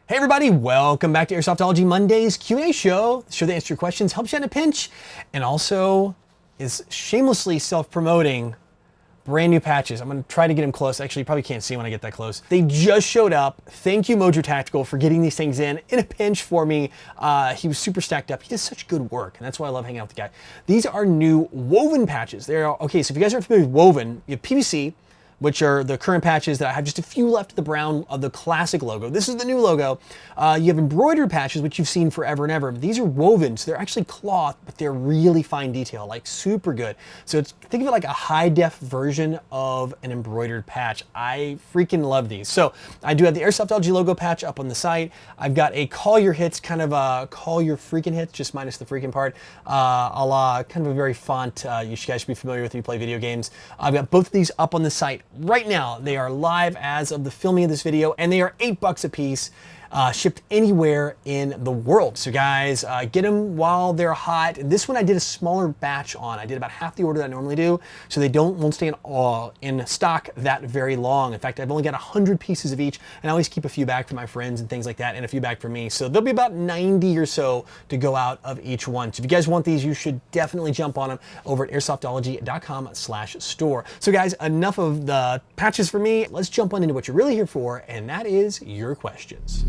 Hey everybody, welcome back to Airsoftology Monday's Q&A show. The show that answers your questions, helps you in a pinch, and also is shamelessly self-promoting brand new patches. I'm gonna try to get them close. Actually, you probably can't see when I get that close. They just showed up. Thank you, Mojo Tactical, for getting these things in a pinch for me. He was super stacked up. He does such good work, and that's why I love hanging out with the guy. These are new woven patches. They're okay, so if you guys aren't familiar with woven, you have PVC, which are the current patches that I have just a few left of the brown of the classic logo. This is the new logo. You have embroidered patches, which you've seen forever and ever. These are woven, so they're actually cloth, but they're really fine detail, like super good. So think of it like a high def version of an embroidered patch. I freaking love these. So I do have the Airsoftology logo patch up on the site. I've got a call your hits, kind of a call your freaking hits, just minus the freaking part, a la kind of a very font you guys should be familiar with if you play video games. I've got both of these up on the site right now. They are live as of the filming of this video, and they are $8 a piece, shipped anywhere in the world. So guys, get them while they're hot. This one I did a smaller batch on. I did about half the order that I normally do, so they won't stay in stock that very long. In fact, I've only got 100 pieces of each, and I always keep a few back for my friends and things like that, and a few back for me. So there'll be about 90 or so to go out of each one. So if you guys want these, you should definitely jump on them over at airsoftology.com/store. So guys, enough of the patches for me. Let's jump on into what you're really here for, and that is your questions.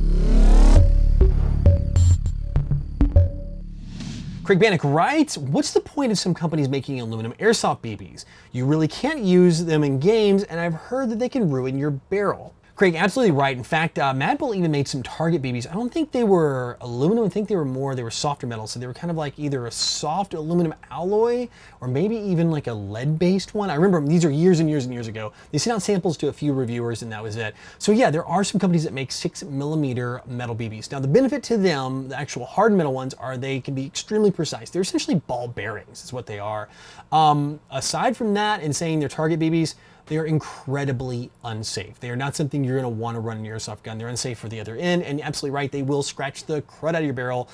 Craig Bannock writes, what's the point of some companies making aluminum airsoft BBs? You really can't use them in games, and I've heard that they can ruin your barrel. Craig, absolutely right. In fact, Mad Bull even made some Target BBs. I don't think they were aluminum. I think they were softer metal. So they were kind of like either a soft aluminum alloy or maybe even like a lead-based one. I remember these are years and years and years ago. They sent out samples to a few reviewers and that was it. So yeah, there are some companies that make 6mm metal BBs. Now the benefit to them, the actual hard metal ones, are they can be extremely precise. They're essentially ball bearings is what they are. Aside from that and saying they're Target BBs, they are incredibly unsafe. They are not something you're gonna wanna run in your airsoft gun. They're unsafe for the other end, and you're absolutely right, they will scratch the crud out of your barrel.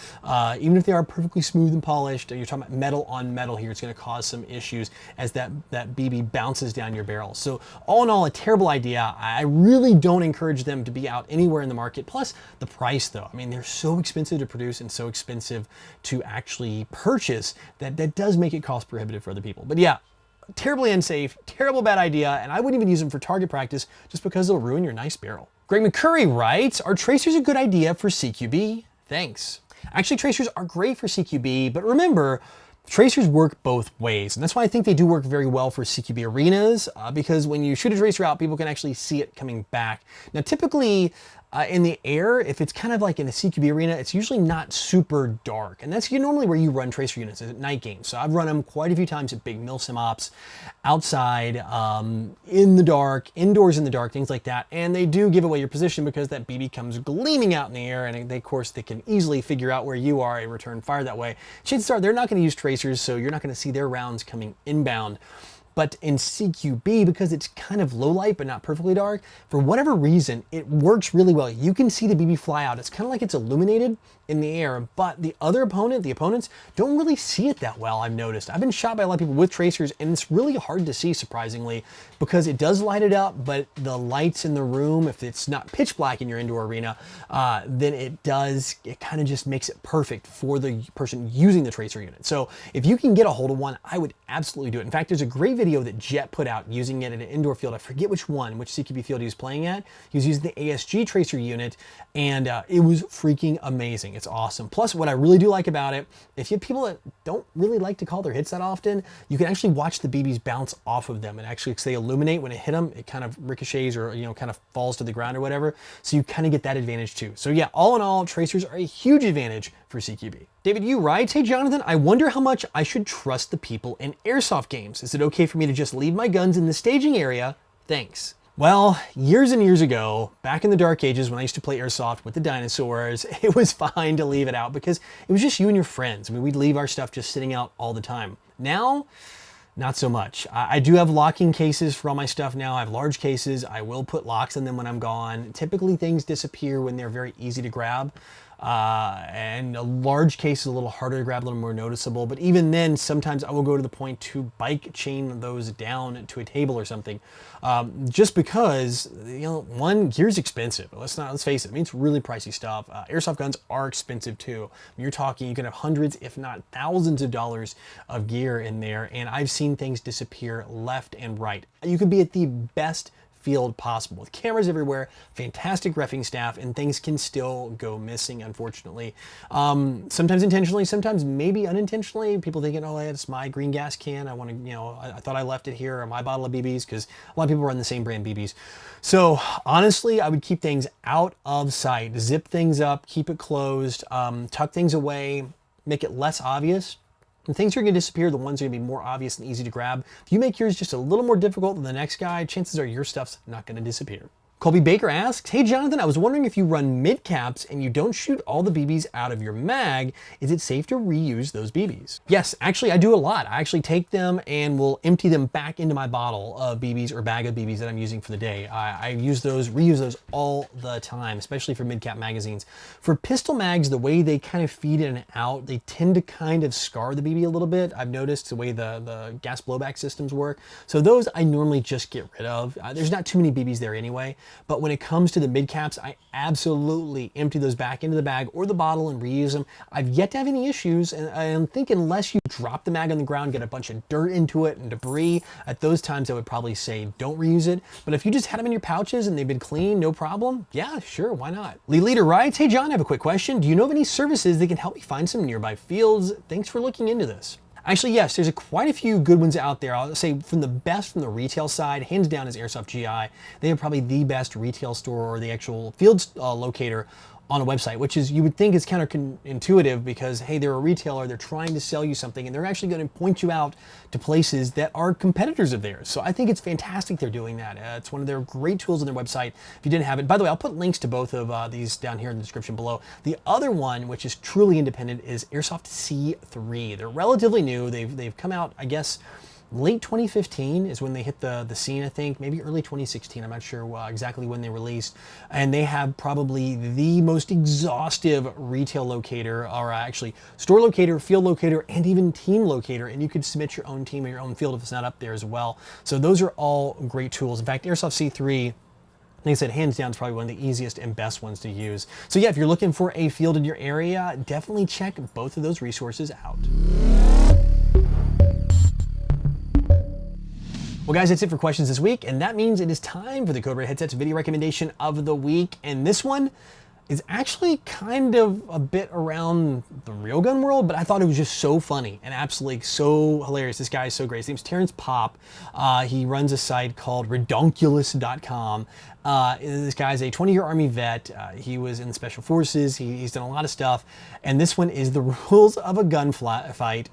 Even if they are perfectly smooth and polished, you're talking about metal on metal here, it's gonna cause some issues as that BB bounces down your barrel. So all in all, a terrible idea. I really don't encourage them to be out anywhere in the market. Plus the price though. I mean, they're so expensive to produce and so expensive to actually purchase that does make it cost prohibitive for other people. But yeah, terribly unsafe, terrible bad idea, and I wouldn't even use them for target practice just because they'll ruin your nice barrel. Greg McCurry writes, are tracers a good idea for CQB? Thanks. Actually, tracers are great for CQB, but remember, tracers work both ways, and that's why I think they do work very well for CQB arenas, because when you shoot a tracer out, people can actually see it coming back. Now, typically, in the air, if it's kind of like in a CQB arena, it's usually not super dark. And that's normally where you run tracer units, is at night games. So I've run them quite a few times at big mil sim ops, outside, in the dark, indoors in the dark, things like that. And they do give away your position because that BB comes gleaming out in the air, and of course they can easily figure out where you are and return fire that way. Chances are they're not gonna use tracers, so you're not gonna see their rounds coming inbound. But in CQB, because it's kind of low light but not perfectly dark, for whatever reason, it works really well. You can see the BB fly out. It's kind of like it's illuminated in the air, but the opponents don't really see it that well, I've noticed. I've been shot by a lot of people with tracers, and it's really hard to see, surprisingly, because it does light it up, but the lights in the room, if it's not pitch black in your indoor arena, then it kind of just makes it perfect for the person using the tracer unit. So if you can get a hold of one, I would absolutely do it. In fact, there's a great video that Jet put out using it in an indoor field. I forget which CQB field he was playing at. He was using the ASG tracer unit, and it was freaking amazing. It's awesome. Plus, what I really do like about it, if you have people that don't really like to call their hits that often, you can actually watch the BBs bounce off of them, and actually, because they illuminate when it hit them, it kind of ricochets or kind of falls to the ground or whatever. So you kind of get that advantage too. So yeah, all in all, tracers are a huge advantage for CQB. David Yu writes, hey Jonathan, I wonder how much I should trust the people in airsoft games. Is it okay for me to just leave my guns in the staging area? Thanks. Well, years and years ago, back in the dark ages when I used to play airsoft with the dinosaurs, it was fine to leave it out because it was just you and your friends. I mean, we'd leave our stuff just sitting out all the time. Now, not so much. I do have locking cases for all my stuff now. I have large cases. I will put locks in them when I'm gone. Typically things disappear when they're very easy to grab. and a large case is a little harder to grab, a little more noticeable. But even then, sometimes I will go to the point to bike chain those down to a table or something, just because, you know, one, gear's expensive. Let's face it. I mean, it's really pricey stuff. Airsoft guns are expensive too. You're talking, you can have hundreds, if not thousands of dollars of gear in there, and I've seen things disappear left and right. You could be at the best field possible with cameras everywhere, fantastic reffing staff, and things can still go missing, unfortunately. Sometimes intentionally, sometimes maybe unintentionally. People thinking, oh, it's my green gas can. I want to, you know, I thought I left it here, or my bottle of BBs, because a lot of people run the same brand BBs. So honestly, I would keep things out of sight, zip things up, keep it closed, tuck things away, make it less obvious. And things are going to disappear, the ones that are going to be more obvious and easy to grab. If you make yours just a little more difficult than the next guy, chances are your stuff's not going to disappear. Colby Baker asks, hey Jonathan, I was wondering if you run mid caps and you don't shoot all the BBs out of your mag, is it safe to reuse those BBs? Yes, actually I do a lot. I actually take them and will empty them back into my bottle of BBs or bag of BBs that I'm using for the day. I use those, reuse those all the time, especially for mid cap magazines. For pistol mags, the way they kind of feed in and out, they tend to kind of scar the BB a little bit. I've noticed the way the gas blowback systems work. So those I normally just get rid of. There's not too many BBs there anyway. But when it comes to the mid caps, I absolutely empty those back into the bag or the bottle and reuse them. I've yet to have any issues, and I think unless you drop the mag on the ground, get a bunch of dirt into it and debris, at those times I would probably say don't reuse it. But if you just had them in your pouches and they've been clean, no problem, yeah, sure, why not? Lee Leader writes, hey John, I have a quick question. Do you know of any services that can help me find some nearby fields? Thanks for looking into this. Actually, yes, there's quite a few good ones out there. I'll say from the best from the retail side, hands down is Airsoft GI. They have probably the best retail store or the actual field locator on a website, which is, you would think is counterintuitive because, hey, they're a retailer, they're trying to sell you something, and they're actually going to point you out to places that are competitors of theirs. So I think it's fantastic they're doing that. It's one of their great tools on their website. If you didn't have it, by the way, I'll put links to both of these down here in the description below. The other one, which is truly independent, is Airsoft C3. They're relatively new. They've come out, I guess, late 2015 is when they hit the scene, I think, maybe early 2016. I'm not sure exactly when they released. And they have probably the most exhaustive retail locator, or actually store locator, field locator, and even team locator. And you could submit your own team or your own field if it's not up there as well. So those are all great tools. In fact, Airsoft C3, like I said, hands down, is probably one of the easiest and best ones to use. So yeah, if you're looking for a field in your area, definitely check both of those resources out. Well guys, that's it for questions this week, and that means it is time for the Code Red Headsets video recommendation of the week. And this one is actually kind of a bit around the real gun world, but I thought it was just so funny and absolutely so hilarious. This guy is so great. His name's Terrence Popp. He runs a site called redonkulous.com. This guy's a 20-year Army vet. He was in the Special Forces. He's done a lot of stuff. And this one is the rules of a gunfight.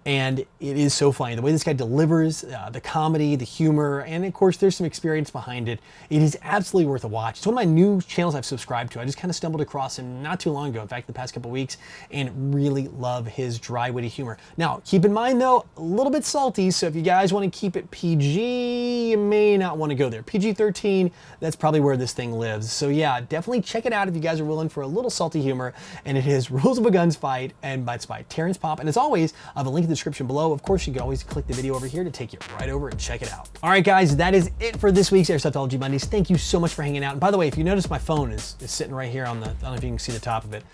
And it is so funny. The way this guy delivers, the comedy, the humor, and of course there's some experience behind it. It is absolutely worth a watch. It's one of my new channels I've subscribed to. I just kind of stumbled across him not too long ago, in fact, the past couple weeks, and really love his dry, witty humor. Now, keep in mind though, a little bit salty, so if you guys want to keep it PG, you may not want to go there. PG-13, that's probably where this thing lives. So yeah, definitely check it out if you guys are willing for a little salty humor. And it is Rules of a Guns Fight, and it's by Terrence Popp. And as always, I have a link in the description below. Of course, you can always click the video over here to take you right over and check it out. All right, guys, that is it for this week's Airsoftology Mondays. Thank you so much for hanging out. And by the way, if you notice, my phone is sitting right here on the, I don't know if you can see the top of it.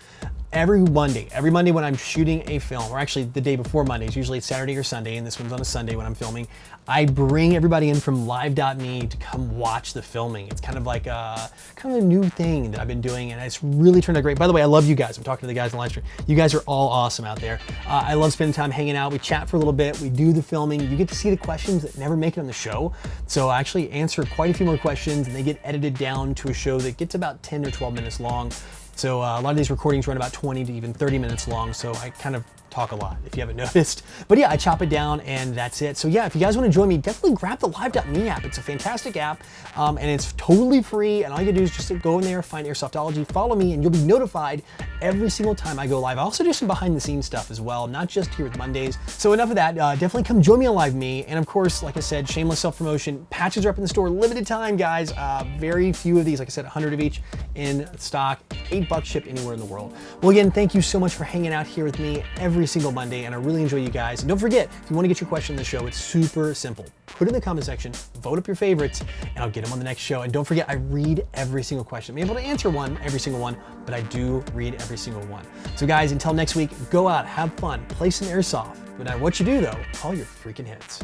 Every Monday when I'm shooting a film, or actually the day before Mondays, usually it's Saturday or Sunday, and this one's on a Sunday when I'm filming, I bring everybody in from live.me to come watch the filming. It's kind of like a new thing that I've been doing, and it's really turned out great. By the way, I love you guys. I'm talking to the guys in the live stream. You guys are all awesome out there. I love spending time hanging out. We chat for a little bit. We do the filming. You get to see the questions that never make it on the show. So I actually answer quite a few more questions, and they get edited down to a show that gets about 10 or 12 minutes long. So a lot of these recordings run about 20 to even 30 minutes long, so I kind of talk a lot if you haven't noticed. But yeah, I chop it down and that's it. So yeah, if you guys want to join me, definitely grab the live.me app. It's a fantastic app, and it's totally free, and all you do is just go in there, find Airsoftology, follow me, and you'll be notified every single time I go live. I also do some behind the scenes stuff as well, not just here with Mondays. So enough of that, definitely come join me on Live Me. And of course, like I said, shameless self-promotion, patches are up in the store, limited time, guys. Very few of these, like I said, 100 of each in stock, $8 shipped anywhere in the world. Well, again, thank you so much for hanging out here with me every single Monday, and I really enjoy you guys. And don't forget, if you want to get your question in the show, it's super simple. Put it in the comment section, vote up your favorites, and I'll get them on the next show. And don't forget, I read every single question. I'm able to answer every single one, but I do read every single one. So guys, until next week, go out, have fun, play some airsoft. No matter what you do though, call your freaking hits.